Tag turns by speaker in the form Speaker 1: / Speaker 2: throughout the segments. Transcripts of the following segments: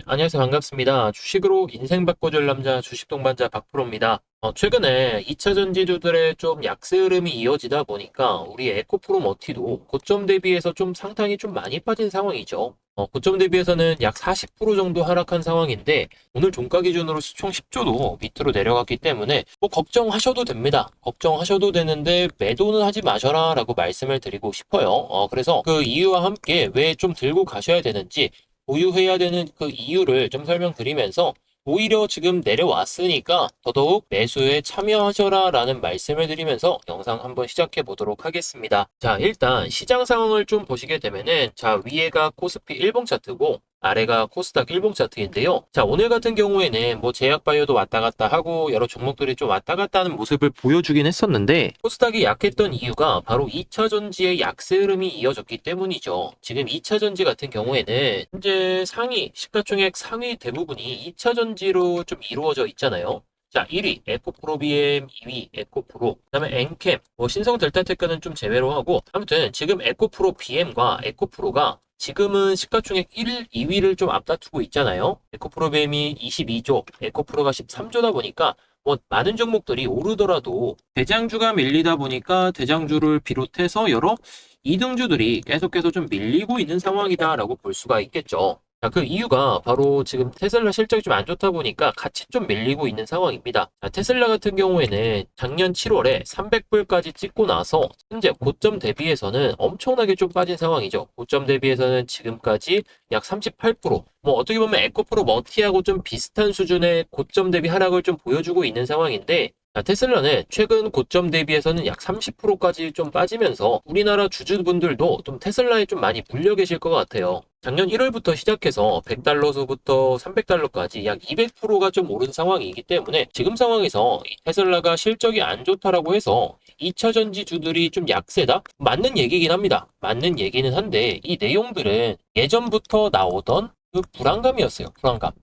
Speaker 1: 안녕하세요. 반갑습니다. 주식으로 인생 바꿔줄 남자 주식 동반자 박프로입니다. 최근에 2차 전지주들의 좀 약세 흐름이 이어지다 보니까 우리 에코프로 머티도 고점 대비해서 좀 상당히 좀 많이 빠진 상황이죠. 고점 대비해서는 약 40% 정도 하락한 상황인데 오늘 종가 기준으로 시총 10조도 밑으로 내려갔기 때문에 뭐 걱정하셔도 됩니다. 걱정하셔도 되는데 매도는 하지 마셔라 라고 말씀을 드리고 싶어요. 그래서 그 이유와 함께 왜 좀 들고 가셔야 되는지 보유해야 되는 그 이유를 좀 설명드리면서 오히려 지금 내려왔으니까 더더욱 매수에 참여하셔라 라는 말씀을 드리면서 영상 한번 시작해 보도록 하겠습니다. 자, 일단 시장 상황을 좀 보시게 되면은 자, 위에가 코스피 일봉 차트고 아래가 코스닥 일봉 차트인데요. 자, 오늘 같은 경우에는 뭐 제약바이오도 왔다 갔다 하고 여러 종목들이 좀 왔다 갔다 하는 모습을 보여주긴 했었는데 코스닥이 약했던 이유가 바로 2차 전지의 약세 흐름이 이어졌기 때문이죠. 지금 2차 전지 같은 경우에는 현재 상위 시가총액 상위 대부분이 2차 전지로 좀 이루어져 있잖아요. 자, 1위 에코프로 BM, 2위 에코프로, 그다음에 엔캠, 뭐 신성 델타테크는 좀 제외로 하고 아무튼 지금 에코프로 BM과 에코프로가 지금은 시가총액 1, 2위를 좀 앞다투고 있잖아요. 에코프로 BM이 22조, 에코프로가 13조다 보니까 뭐 많은 종목들이 오르더라도 대장주가 밀리다 보니까 대장주를 비롯해서 여러 이등주들이 계속해서 좀 밀리고 있는 상황이다라고 볼 수가 있겠죠. 자, 그 이유가 바로 지금 테슬라 실적이 좀 안 좋다 보니까 같이 좀 밀리고 있는 상황입니다. 자, 테슬라 같은 경우에는 작년 7월에 300불까지 찍고 나서 현재 고점 대비해서는 엄청나게 좀 빠진 상황이죠. 고점 대비해서는 지금까지 약 38%, 뭐 어떻게 보면 에코프로 머티하고 좀 비슷한 수준의 고점 대비 하락을 좀 보여주고 있는 상황인데 자, 테슬라는 최근 고점 대비해서는 약 30%까지 좀 빠지면서 우리나라 주주분들도 좀 테슬라에 좀 많이 물려 계실 것 같아요. 작년 1월부터 시작해서 100달러서부터 300달러까지 약 200%가 좀 오른 상황이기 때문에 지금 상황에서 이 테슬라가 실적이 안 좋다라고 해서 2차 전지주들이 좀 약세다? 맞는 얘기긴 합니다. 맞는 얘기는 한데 이 내용들은 예전부터 나오던 그 불안감이었어요.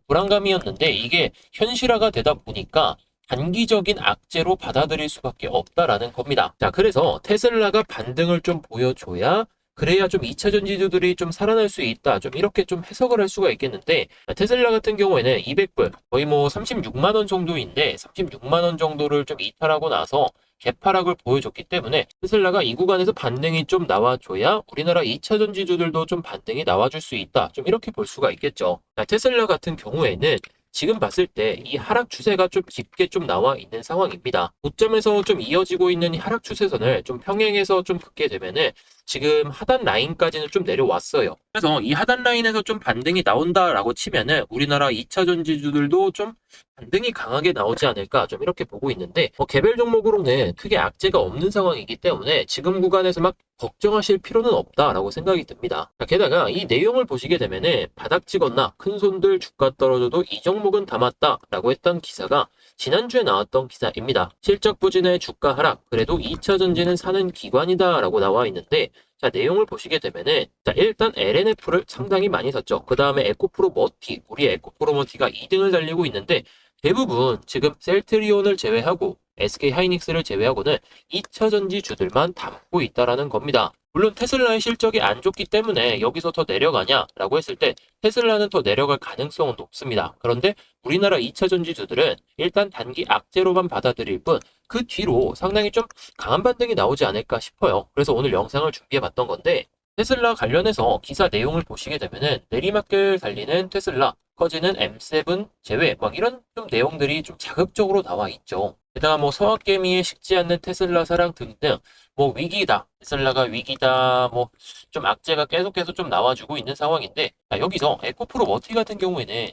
Speaker 1: 불안감이었는데 이게 현실화가 되다 보니까 단기적인 악재로 받아들일 수밖에 없다라는 겁니다. 자, 그래서 테슬라가 반등을 좀 보여줘야 그래야 좀 2차 전지주들이 좀 살아날 수 있다. 좀 이렇게 좀 해석을 할 수가 있겠는데 테슬라 같은 경우에는 200불 거의 뭐 36만 원 정도인데 36만 원 정도를 좀 이탈하고 나서 개파락을 보여줬기 때문에 테슬라가 이 구간에서 반등이 좀 나와줘야 우리나라 2차 전지주들도 좀 반등이 나와줄 수 있다. 좀 이렇게 볼 수가 있겠죠. 테슬라 같은 경우에는 지금 봤을 때 이 하락 추세가 좀 깊게 좀 나와 있는 상황입니다. 고점에서 좀 이어지고 있는 이 하락 추세선을 좀 평행해서 좀 긋게 되면은 지금 하단 라인까지는 좀 내려왔어요. 그래서 이 하단 라인에서 좀 반등이 나온다라고 치면은 우리나라 2차 전지주들도 좀 반등이 강하게 나오지 않을까 좀 이렇게 보고 있는데 개별 종목으로는 크게 악재가 없는 상황이기 때문에 지금 구간에서 막 걱정하실 필요는 없다라고 생각이 듭니다. 자, 게다가 이 내용을 보시게 되면은 바닥 찍었나 큰 손들 주가 떨어져도 이 종목은 담았다라고 했던 기사가 지난주에 나왔던 기사입니다. 실적 부진의 주가 하락 그래도 2차 전지는 사는 기관이다라고 나와 있는데 자, 내용을 보시게 되면은 자, 일단 LNF를 상당히 많이 샀죠. 그 다음에 에코프로 머티, 우리 에코프로 머티가 2등을 달리고 있는데 대부분 지금 셀트리온을 제외하고 SK 하이닉스를 제외하고는 2차 전지 주들만 담고 있다라는 겁니다. 물론 테슬라의 실적이 안 좋기 때문에 여기서 더 내려가냐라고 했을 때 테슬라는 더 내려갈 가능성은 높습니다. 그런데 우리나라 2차 전지주들은 일단 단기 악재로만 받아들일 뿐 그 뒤로 상당히 좀 강한 반등이 나오지 않을까 싶어요. 그래서 오늘 영상을 준비해 봤던 건데 테슬라 관련해서 기사 내용을 보시게 되면은 내리막길 달리는 테슬라 커지는 M7 제외 막 이런 좀 내용들이 좀 자극적으로 나와 있죠. 게다가 뭐 서학개미에 식지 않는 테슬라 사랑 등등 뭐 위기다 테슬라가 위기다 뭐 좀 악재가 계속해서 좀 나와주고 있는 상황인데 여기서 에코프로 머티 같은 경우에는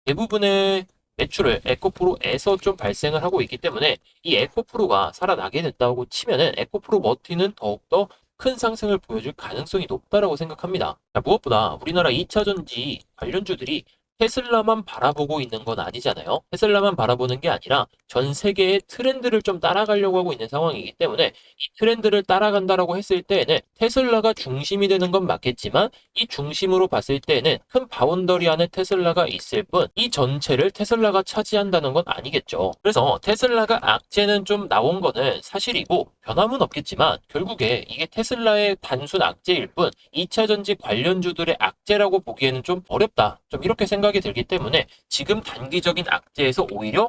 Speaker 1: 대부분의 매출을 에코프로에서 좀 발생을 하고 있기 때문에 이 에코프로가 살아나게 됐다고 치면은 에코프로 머티는 더욱더 큰 상승을 보여줄 가능성이 높다라고 생각합니다. 자, 무엇보다 우리나라 2차 전지 관련주들이 테슬라만 바라보고 있는 건 아니잖아요. 테슬라만 바라보는 게 아니라 전 세계의 트렌드를 좀 따라가려고 하고 있는 상황이기 때문에 이 트렌드를 따라간다라고 했을 때에는 테슬라가 중심이 되는 건 맞겠지만 이 중심으로 봤을 때에는 큰 바운더리 안에 테슬라가 있을 뿐 이 전체를 테슬라가 차지한다는 건 아니겠죠. 그래서 테슬라가 악재는 좀 나온 거는 사실이고 변함은 없겠지만 결국에 이게 테슬라의 단순 악재일 뿐 2차 전지 관련주들의 악재라고 보기에는 좀 어렵다. 좀 이렇게 생각이 생각이 들기 때문에 지금 단기적인 악재에서 오히려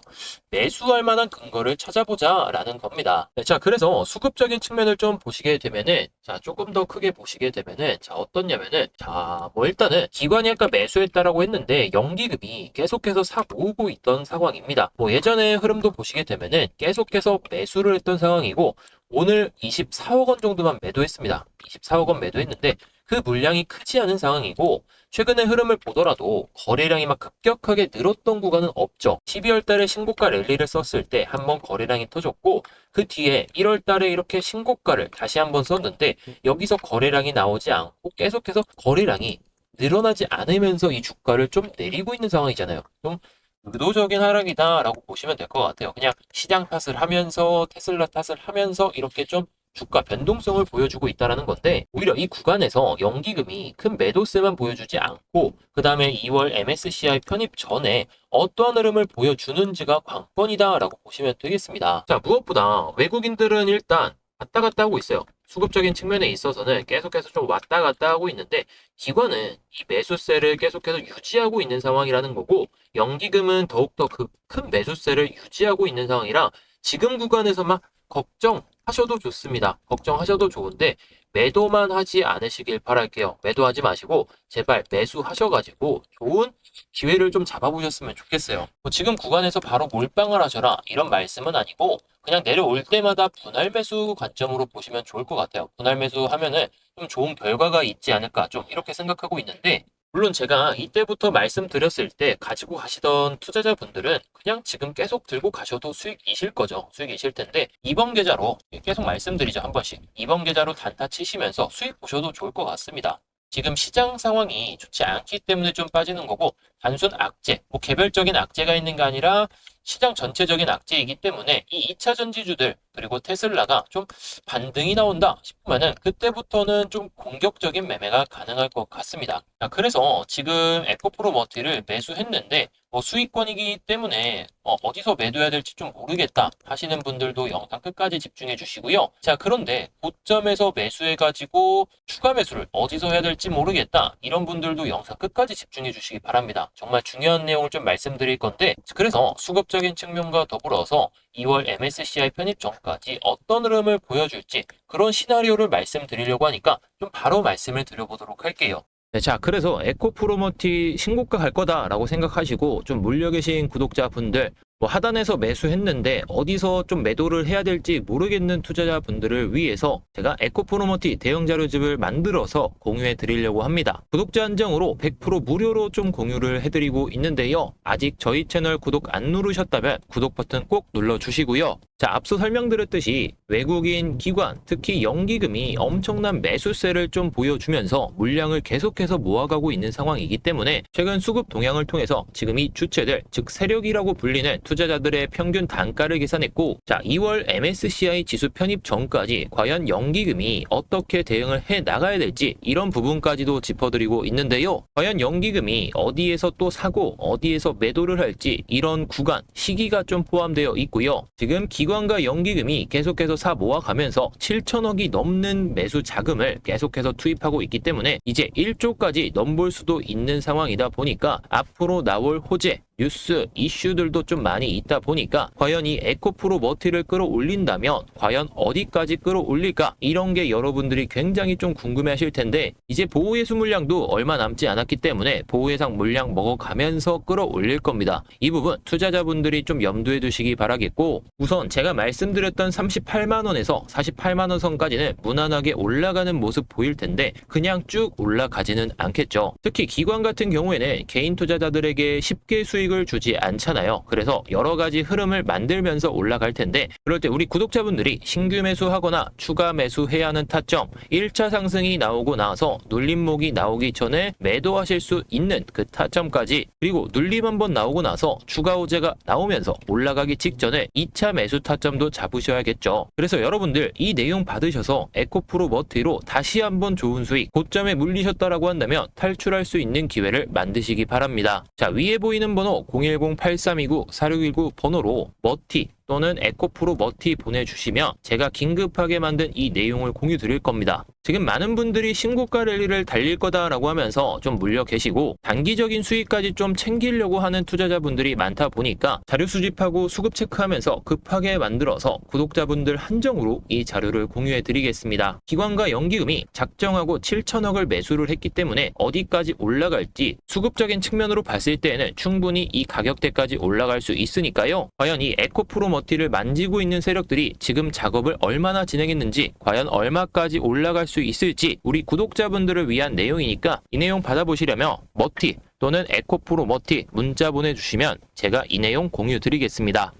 Speaker 1: 매수할 만한 근거를 찾아보자라는 겁니다. 네, 자, 그래서 수급적인 측면을 좀 보시게 되면은, 자, 조금 더 크게 보시게 되면은, 자, 어떻냐면은, 자, 뭐 일단은 기관이 아까 매수했다라고 했는데 연기금이 계속해서 사 모으고 있던 상황입니다. 뭐 예전에 흐름도 보시게 되면은 계속해서 매수를 했던 상황이고, 오늘 24억 원 정도만 매도했습니다. 24억 원 매도했는데 그 물량이 크지 않은 상황이고, 최근의 흐름을 보더라도 거래량이 막 급격하게 늘었던 구간은 없죠. 12월 달에 신고가 랠리를 썼을 때 한번 거래량이 터졌고, 그 뒤에 1월 달에 이렇게 신고가를 다시 한번 썼는데 여기서 거래량이 나오지 않고 계속해서 거래량이 늘어나지 않으면서 이 주가를 좀 내리고 있는 상황이잖아요. 좀 의도적인 하락이다라고 보시면 될 것 같아요. 그냥 시장 탓을 하면서 테슬라 탓을 하면서 이렇게 좀 주가 변동성을 보여주고 있다는 건데, 오히려 이 구간에서 연기금이 큰 매도세만 보여주지 않고 그 다음에 2월 MSCI 편입 전에 어떠한 흐름을 보여주는지가 관건이다라고 보시면 되겠습니다. 자, 무엇보다 외국인들은 일단 왔다 갔다 하고 있어요. 수급적인 측면에 있어서는 계속해서 좀 왔다 갔다 하고 있는데, 기관은 이 매수세를 계속해서 유지하고 있는 상황이라는 거고, 연기금은 더욱더 그 큰 매수세를 유지하고 있는 상황이라 지금 구간에서 막 걱정하셔도 좋습니다. 걱정하셔도 좋은데 매도만 하지 않으시길 바랄게요. 매도하지 마시고 제발 매수하셔가지고 좋은 기회를 좀 잡아보셨으면 좋겠어요. 뭐 지금 구간에서 바로 몰빵을 하셔라 이런 말씀은 아니고, 그냥 내려올 때마다 분할 매수 관점으로 보시면 좋을 것 같아요. 분할 매수 하면은 좀 좋은 결과가 있지 않을까 좀 이렇게 생각하고 있는데, 물론 제가 이때부터 말씀드렸을 때 가지고 가시던 투자자분들은 그냥 지금 계속 들고 가셔도 수익이실 거죠. 수익이실 텐데, 이번 계좌로 계속 말씀드리죠. 한 번씩. 이번 계좌로 단타 치시면서 수익 보셔도 좋을 것 같습니다. 지금 시장 상황이 좋지 않기 때문에 좀 빠지는 거고, 단순 악재, 뭐 개별적인 악재가 있는 게 아니라 시장 전체적인 악재이기 때문에 이 2차 전지주들 그리고 테슬라가 좀 반등이 나온다 싶으면은 그때부터는 좀 공격적인 매매가 가능할 것 같습니다. 자, 그래서 지금 에코프로머티를 매수했는데 뭐 수익권이기 때문에 어디서 매도해야 될지 좀 모르겠다 하시는 분들도 영상 끝까지 집중해 주시고요. 자, 그런데 고점에서 매수해가지고 추가 매수를 어디서 해야 될지 모르겠다 이런 분들도 영상 끝까지 집중해 주시기 바랍니다. 정말 중요한 내용을 좀 말씀드릴 건데, 그래서 수급적인 측면과 더불어서 2월 MSCI 편입 전까지 어떤 흐름을 보여줄지 그런 시나리오를 말씀드리려고 하니까 좀 바로 말씀을 드려보도록 할게요. 네, 자, 그래서 에코프로머티 신고가 갈 거다라고 생각하시고 좀 몰려 계신 구독자분들, 뭐 하단에서 매수했는데 어디서 좀 매도를 해야 될지 모르겠는 투자자분들을 위해서 제가 에코프로머티 대형 자료집을 만들어서 공유해 드리려고 합니다. 구독자 한정으로 100% 무료로 좀 공유를 해드리고 있는데요. 아직 저희 채널 구독 안 누르셨다면 구독 버튼 꼭 눌러주시고요. 자, 앞서 설명드렸듯이 외국인 기관, 특히 연기금이 엄청난 매수세를 좀 보여주면서 물량을 계속해서 모아가고 있는 상황이기 때문에 최근 수급 동향을 통해서 지금 이 주체들, 즉 세력이라고 불리는 투자자들의 평균 단가를 계산했고, 자, 2월 MSCI 지수 편입 전까지 과연 연기금이 어떻게 대응을 해 나가야 될지 이런 부분까지도 짚어드리고 있는데요. 과연 연기금이 어디에서 또 사고 어디에서 매도를 할지 이런 구간, 시기가 좀 포함되어 있고요. 지금 기관과 연기금이 계속해서 사 모아가면서 7천억이 넘는 매수 자금을 계속해서 투입하고 있기 때문에 이제 1조까지 넘볼 수도 있는 상황이다 보니까 앞으로 나올 호재, 뉴스, 이슈들도 좀 많이 있다 보니까 과연 이 에코프로머티를 끌어올린다면 과연 어디까지 끌어올릴까? 이런 게 여러분들이 굉장히 좀 궁금해하실 텐데, 이제 보호예수 물량도 얼마 남지 않았기 때문에 보호예상 물량 먹어가면서 끌어올릴 겁니다. 이 부분 투자자분들이 좀 염두에 두시기 바라겠고, 우선 제가 말씀드렸던 38만원에서 48만원 선까지는 무난하게 올라가는 모습 보일 텐데 그냥 쭉 올라가지는 않겠죠. 특히 기관 같은 경우에는 개인 투자자들에게 쉽게 수익을 주지 않잖아요. 그래서 여러 가지 흐름을 만들면서 올라갈 텐데, 그럴 때 우리 구독자분들이 신규 매수하거나 추가 매수해야 하는 타점, 1차 상승이 나오고 나서 눌림목이 나오기 전에 매도하실 수 있는 그 타점까지, 그리고 눌림 한번 나오고 나서 추가 호재가 나오면서 올라가기 직전에 2차 매수 타점도 잡으셔야겠죠. 그래서 여러분들 이 내용 받으셔서 에코프로머티로 다시 한번 좋은 수익, 고점에 물리셨다라고 한다면 탈출할 수 있는 기회를 만드시기 바랍니다. 자, 위에 보이는 번호 010-8329-4619 번호로 머티 또는 에코프로머티 보내주시면 제가 긴급하게 만든 이 내용을 공유 드릴 겁니다.
Speaker 2: 지금 많은 분들이 신고가 랠리를 달릴 거다라고 하면서 좀 물려 계시고 단기적인 수익까지 좀 챙기려고 하는 투자자분들이 많다 보니까 자료 수집하고 수급 체크하면서 급하게 만들어서 구독자분들 한정으로 이 자료를 공유해 드리겠습니다. 기관과 연기금이 작정하고 7천억을 매수를 했기 때문에 어디까지 올라갈지 수급적인 측면으로 봤을 때에는 충분히 이 가격대까지 올라갈 수 있으니까요. 과연 이 에코프로머티를 만지고 있는 세력들이 지금 작업을 얼마나 진행했는지, 과연 얼마까지 올라갈 수 있을지 우리 구독자분들을 위한 내용이니까 이 내용 받아보시려면 머티 또는 에코프로머티 문자 보내주시면 제가 이 내용 공유 드리겠습니다.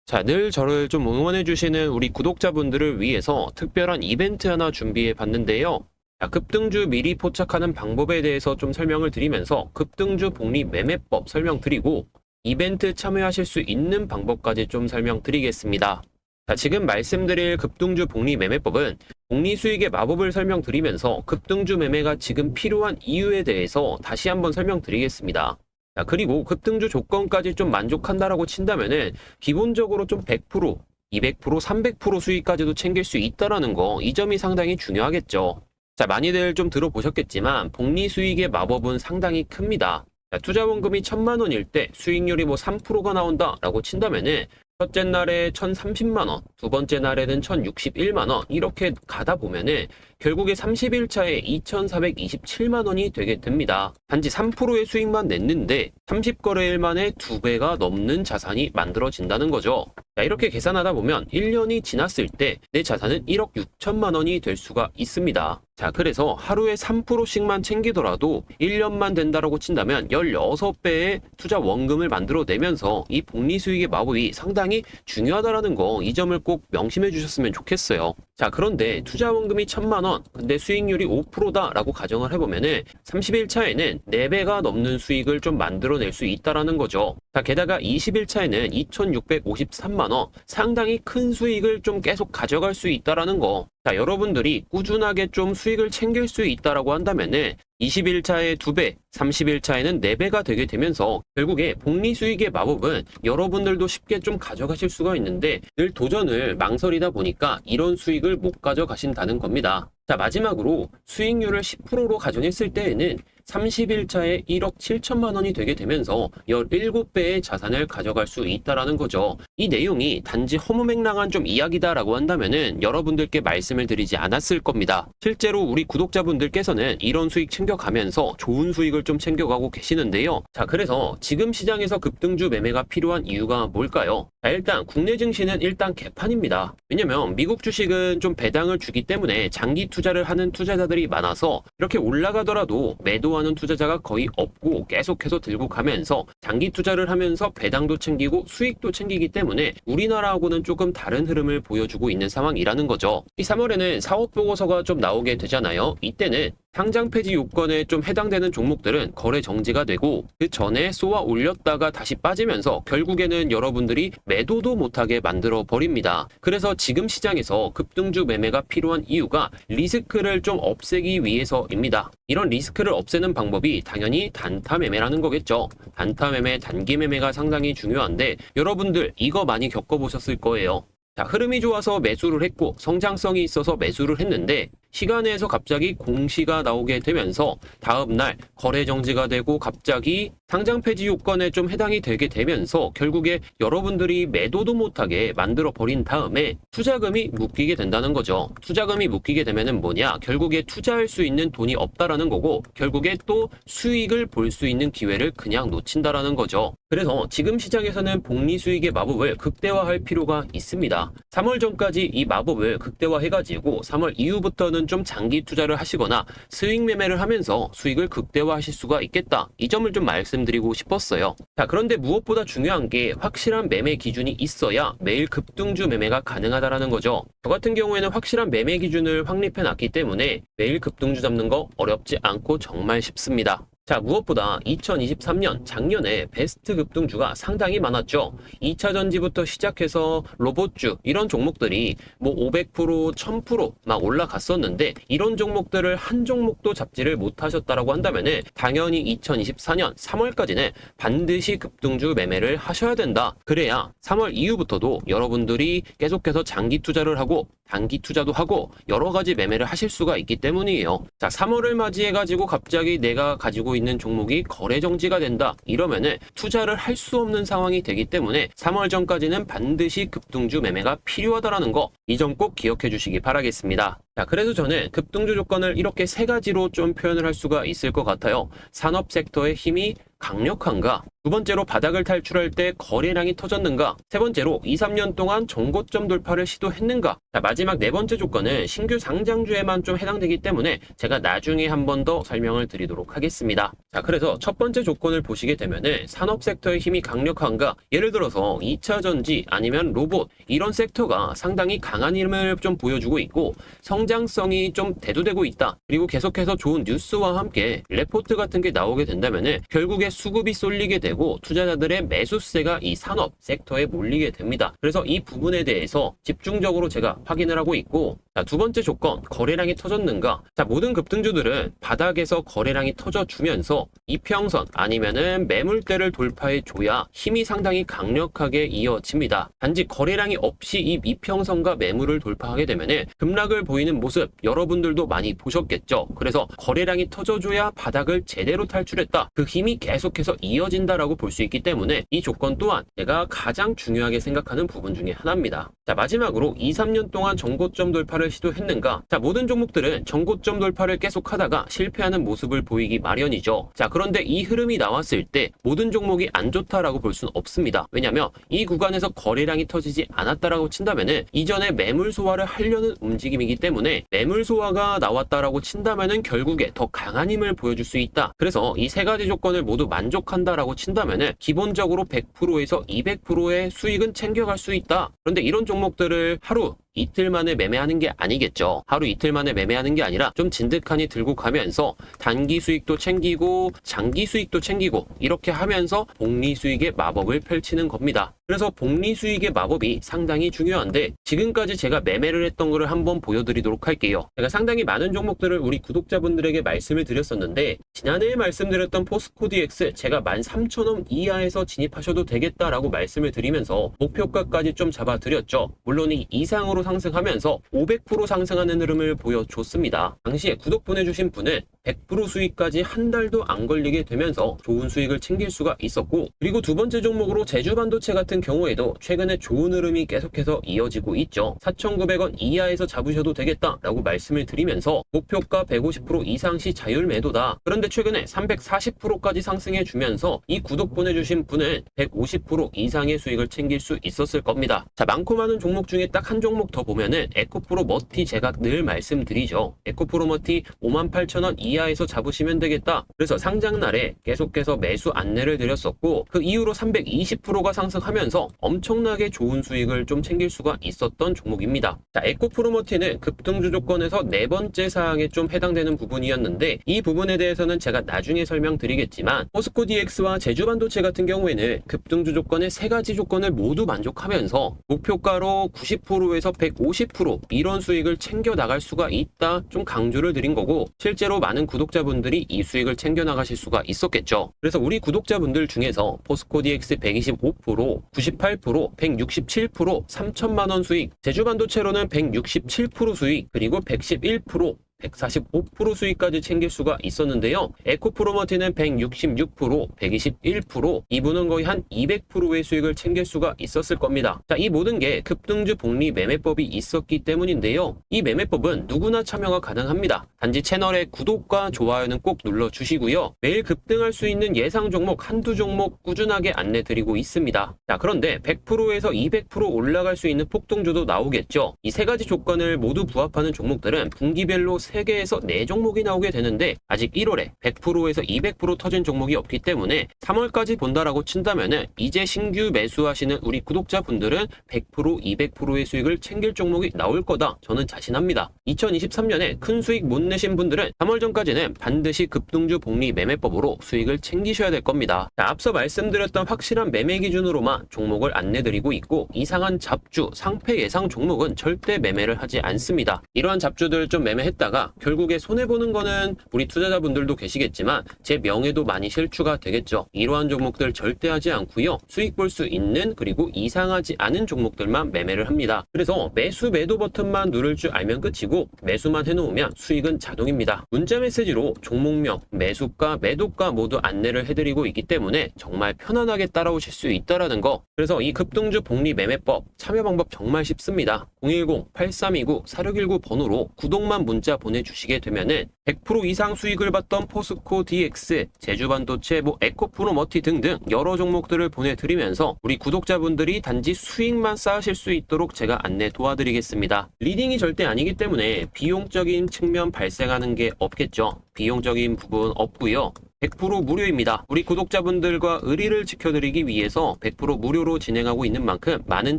Speaker 2: 자, 늘 저를 좀 응원해주시는 우리 구독자분들을 위해서 특별한 이벤트 하나 준비해 봤는데요. 자, 급등주 미리 포착하는 방법에 대해서 좀 설명을 드리면서 급등주 복리 매매법 설명드리고 이벤트 참여하실 수 있는 방법까지 좀 설명드리겠습니다. 자, 지금 말씀드릴 급등주 복리 매매법은 복리 수익의 마법을 설명드리면서 급등주 매매가 지금 필요한 이유에 대해서 다시 한번 설명드리겠습니다. 자, 그리고 급등주 조건까지 좀 만족한다라고 친다면은 기본적으로 좀 100%, 200%, 300% 수익까지도 챙길 수 있다라는 거, 이 점이 상당히 중요하겠죠. 자, 많이들 좀 들어보셨겠지만 복리 수익의 마법은 상당히 큽니다. 자, 투자 원금이 1,000만 원일 때 수익률이 뭐 3%가 나온다라고 친다면은 첫째 날에 1,030만 원, 두 번째 날에는 1,061만 원 이렇게 가다 보면은 결국에 30일차에 2,427만 원이 되게 됩니다. 단지 3%의 수익만 냈는데 30거래일 만에 2배가 넘는 자산이 만들어진다는 거죠. 자, 이렇게 계산하다 보면 1년이 지났을 때 내 자산은 1억 6천만 원이 될 수가 있습니다. 자, 그래서 하루에 3%씩만 챙기더라도 1년만 된다라고 친다면 16배의 투자 원금을 만들어내면서 이 복리 수익의 마법이 상당히 중요하다라는 거, 이 점을 꼭 명심해 주셨으면 좋겠어요. 자, 그런데 투자 원금이 1,000만 원, 근데 수익률이 5%다라고 가정을 해보면은 30일 차에는 4배가 넘는 수익을 좀 만들어낼 수 있다라는 거죠. 자, 게다가 20일 차에는 2,653만 원, 상당히 큰 수익을 좀 계속 가져갈 수 있다라는 거. 자, 여러분들이 꾸준하게 좀 수익을 챙길 수 있다라고 한다면은 20일차에 2배, 30일차에는 4배가 되게 되면서 결국에 복리 수익의 마법은 여러분들도 쉽게 좀 가져가실 수가 있는데 늘 도전을 망설이다 보니까 이런 수익을 못 가져가신다는 겁니다. 자, 마지막으로 수익률을 10%로 가정했을 때에는 30일차에 1억 7천만 원이 되게 되면서 17배의 자산을 가져갈 수 있다라는 거죠. 이 내용이 단지 허무맹랑한 좀 이야기다라고 한다면은 여러분들께 말씀을 드리지 않았을 겁니다. 실제로 우리 구독자분들께서는 이런 수익 챙겨가면서 좋은 수익을 좀 챙겨가고 계시는데요. 자, 그래서 지금 시장에서 급등주 매매가 필요한 이유가 뭘까요? 자, 일단 국내 증시는 일단 개판입니다. 왜냐면 미국 주식은 좀 배당을 주기 때문에 장기 투자를 하는 투자자들이 많아서 이렇게 올라가더라도 매도하는 투자자가 거의 없고 계속해서 들고 가면서 장기 투자를 하면서 배당도 챙기고 수익도 챙기기 때문에 우리나라하고는 조금 다른 흐름을 보여주고 있는 상황이라는 거죠. 이 3월에는 사업보고서가 좀 나오게 되잖아요. 이때는 상장 폐지 요건에 좀 해당되는 종목들은 거래 정지가 되고 그 전에 쏘아 올렸다가 다시 빠지면서 결국에는 여러분들이 매도도 못하게 만들어 버립니다. 그래서 지금 시장에서 급등주 매매가 필요한 이유가 리스크를 좀 없애기 위해서입니다. 이런 리스크를 없애는 방법이 당연히 단타 매매라는 거겠죠. 단타 매매, 단기 매매가 상당히 중요한데 여러분들 이거 많이 겪어보셨을 거예요. 자, 흐름이 좋아서 매수를 했고 성장성이 있어서 매수를 했는데 시간에서 갑자기 공시가 나오게 되면서 다음날 거래 정지가 되고 갑자기 상장 폐지 요건에 좀 해당이 되게 되면서 결국에 여러분들이 매도도 못하게 만들어 버린 다음에 투자금이 묶이게 된다는 거죠. 투자금이 묶이게 되면은 뭐냐? 결국에 투자할 수 있는 돈이 없다라는 거고 결국에 또 수익을 볼 수 있는 기회를 그냥 놓친다라는 거죠. 그래서 지금 시장에서는 복리 수익의 마법을 극대화할 필요가 있습니다. 3월 전까지 이 마법을 극대화해가지고 3월 이후부터는 좀 장기 투자를 하시거나 수익 매매를 하면서 수익을 극대화하실 수가 있겠다. 이 점을 좀 말씀드리고 싶었어요. 자, 그런데 무엇보다 중요한 게 확실한 매매 기준이 있어야 매일 급등주 매매가 가능하다라는 거죠. 저 같은 경우에는 확실한 매매 기준을 확립해 놨기 때문에 매일 급등주 잡는 거 어렵지 않고 정말 쉽습니다. 자, 무엇보다 2023년 작년에 베스트 급등주가 상당히 많았죠. 2차 전지부터 시작해서 로봇주 이런 종목들이 뭐 500%, 1000% 막 올라갔었는데 이런 종목들을 한 종목도 잡지를 못하셨다라고 한다면은 당연히 2024년 3월까지는 반드시 급등주 매매를 하셔야 된다. 그래야 3월 이후부터도 여러분들이 계속해서 장기 투자를 하고 단기 투자도 하고 여러 가지 매매를 하실 수가 있기 때문이에요. 자, 3월을 맞이해가지고 갑자기 내가 가지고 있는 종목이 거래 정지가 된다 이러면은 투자를 할 수 없는 상황이 되기 때문에 3월 전까지는 반드시 급등주 매매가 필요하다라는 거, 이 점 꼭 기억해 주시기 바라겠습니다. 자, 그래서 저는 급등주 조건을 이렇게 세 가지로 좀 표현을 할 수가 있을 것 같아요. 산업 섹터의 힘이 강력한가? 두 번째로 바닥을 탈출할 때 거래량이 터졌는가? 세 번째로 2, 3년 동안 정고점 돌파를 시도했는가? 자, 마지막 네 번째 조건은 신규 상장주에만 좀 해당되기 때문에 제가 나중에 한 번 더 설명을 드리도록 하겠습니다. 자, 그래서 첫 번째 조건을 보시게 되면은 산업 섹터의 힘이 강력한가? 예를 들어서 2차 전지 아니면 로봇 이런 섹터가 상당히 강한 힘을 좀 보여주고 있고 성장성이 좀 대두되고 있다. 그리고 계속해서 좋은 뉴스와 함께 레포트 같은 게 나오게 된다면은 결국에 수급이 쏠리게 되고 투자자들의 매수세가 이 산업 섹터에 몰리게 됩니다. 그래서 이 부분에 대해서 집중적으로 제가 확인을 하고 있고, 자, 두 번째 조건, 거래량이 터졌는가? 자, 모든 급등주들은 바닥에서 거래량이 터져주면서 이평선 아니면은 매물대를 돌파해 줘야 힘이 상당히 강력하게 이어집니다. 단지 거래량이 없이 이 이평선과 매물을 돌파하게 되면은 급락을 보이는 모습 여러분들도 많이 보셨겠죠. 그래서 거래량이 터져줘야 바닥을 제대로 탈출했다. 그 힘이 계속해서 이어진다라고 볼 수 있기 때문에 이 조건 또한 제가 가장 중요하게 생각하는 부분 중에 하나입니다. 자, 마지막으로 2, 3년 동안 정고점 돌파를 시도했는가? 자, 모든 종목들은 정고점 돌파를 계속하다가 실패하는 모습을 보이기 마련이죠. 자, 그런데 이 흐름이 나왔을 때 모든 종목이 안 좋다라고 볼 수는 없습니다. 왜냐하면 이 구간에서 거래량이 터지지 않았다라고 친다면은 이전에 매물 소화를 하려는 움직임이기 때문에 매물 소화가 나왔다라고 친다면은 결국에 더 강한 힘을 보여줄 수 있다. 그래서 이 세 가지 조건을 모두 만족한다라고 친다면은 기본적으로 100%에서 200%의 수익은 챙겨갈 수 있다. 그런데 이런 종목들을 하루 이틀 만에 매매하는 게 아니겠죠. 하루 이틀 만에 매매하는 게 아니라 좀 진득하니 들고 가면서 단기 수익도 챙기고 장기 수익도 챙기고 이렇게 하면서 복리 수익의 마법을 펼치는 겁니다. 그래서 복리 수익의 마법이 상당히 중요한데 지금까지 제가 매매를 했던 거를 한번 보여드리도록 할게요. 제가 상당히 많은 종목들을 우리 구독자분들에게 말씀을 드렸었는데 지난해에 말씀드렸던 포스코 DX 제가 13,000원 이하에서 진입하셔도 되겠다라고 말씀을 드리면서 목표가까지 좀 잡아드렸죠. 물론 이 이상으로 상승하면서 500% 상승하는 흐름을 보여줬습니다. 당시에 구독 보내주신 분은 100% 수익까지 한 달도 안 걸리게 되면서 좋은 수익을 챙길 수가 있었고, 그리고 두 번째 종목으로 제주반도체 같은 경우에도 최근에 좋은 흐름이 계속해서 이어지고 있죠. 4,900원 이하에서 잡으셔도 되겠다라고 말씀을 드리면서 목표가 150% 이상 시 자율 매도다. 그런데 최근에 340%까지 상승해 주면서 이 구독 보내주신 분은 150% 이상의 수익을 챙길 수 있었을 겁니다. 자, 많고 많은 종목 중에 딱 한 종목 더 보면은 에코프로 머티, 제가 늘 말씀드리죠. 에코프로 머티 58,000원 이하에서 잡으시면 되겠다. 그래서 상장날에 계속해서 매수 안내를 드렸었고 그 이후로 320%가 상승하면서 엄청나게 좋은 수익을 좀 챙길 수가 있었던 종목입니다. 자, 에코프로 머티는 급등주 조건에서 네 번째 사항에 좀 해당되는 부분이었는데 이 부분에 대해서는 제가 나중에 설명드리겠지만 포스코 DX와 제주반도체 같은 경우에는 급등주 조건의 세 가지 조건을 모두 만족하면서 목표가로 90%에서 150% 이런 수익을 챙겨 나갈 수가 있다, 좀 강조를 드린 거고 실제로 많은 구독자분들이 이 수익을 챙겨 나가실 수가 있었겠죠. 그래서 우리 구독자분들 중에서 포스코 DX 125%, 98%, 167%, 3천만 원 수익, 제주반도체로는 167% 수익, 그리고 111%, 145% 수익까지 챙길 수가 있었는데요. 에코프로머티는 166%, 121%, 이분은 거의 한 200%의 수익을 챙길 수가 있었을 겁니다. 자, 이 모든 게 급등주 복리 매매법이 있었기 때문인데요. 이 매매법은 누구나 참여가 가능합니다. 단지 채널의 구독과 좋아요는 꼭 눌러주시고요. 매일 급등할 수 있는 예상 종목 한두 종목 꾸준하게 안내드리고 있습니다. 자, 그런데 100%에서 200% 올라갈 수 있는 폭등주도 나오겠죠. 이 세 가지 조건을 모두 부합하는 종목들은 분기별로 3개에서 4종목이 나오게 되는데 아직 1월에 100%에서 200% 터진 종목이 없기 때문에 3월까지 본다라고 친다면은 이제 신규 매수하시는 우리 구독자분들은 100%, 200%의 수익을 챙길 종목이 나올 거다. 저는 자신합니다. 2023년에 큰 수익 못 내신 분들은 3월 전까지는 반드시 급등주 복리 매매법으로 수익을 챙기셔야 될 겁니다. 자, 앞서 말씀드렸던 확실한 매매 기준으로만 종목을 안내드리고 있고 이상한 잡주, 상패 예상 종목은 절대 매매를 하지 않습니다. 이러한 잡주들 좀 매매했다가 하다가 결국에 손해보는 거는 우리 투자자분들도 계시겠지만 제 명예도 많이 실추가 되겠죠. 이러한 종목들 절대 하지 않고요. 수익 볼 수 있는 그리고 이상하지 않은 종목들만 매매를 합니다. 그래서 매수 매도 버튼만 누를 줄 알면 끝이고 매수만 해놓으면 수익은 자동입니다. 문자 메시지로 종목명, 매수가, 매도가 모두 안내를 해드리고 있기 때문에 정말 편안하게 따라오실 수 있다라는 거. 그래서 이 급등주 복리 매매법 참여 방법 정말 쉽습니다. 010-8329-4619 번호로 구독만 문자 보내주시게 되면은 100% 이상 수익을 봤던 포스코 DX, 제주반도체, 에코프로머티 등등 여러 종목들을 보내드리면서 우리 구독자분들이 단지 수익만 쌓으실 수 있도록 제가 안내 도와드리겠습니다. 리딩이 절대 아니기 때문에 비용적인 측면 발생하는 게 없겠죠. 비용적인 부분 없고요. 100% 무료입니다. 우리 구독자분들과 의리를 지켜드리기 위해서 100% 무료로 진행하고 있는 만큼 많은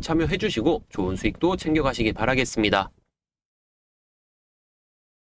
Speaker 2: 참여해주시고 좋은 수익도 챙겨가시기 바라겠습니다.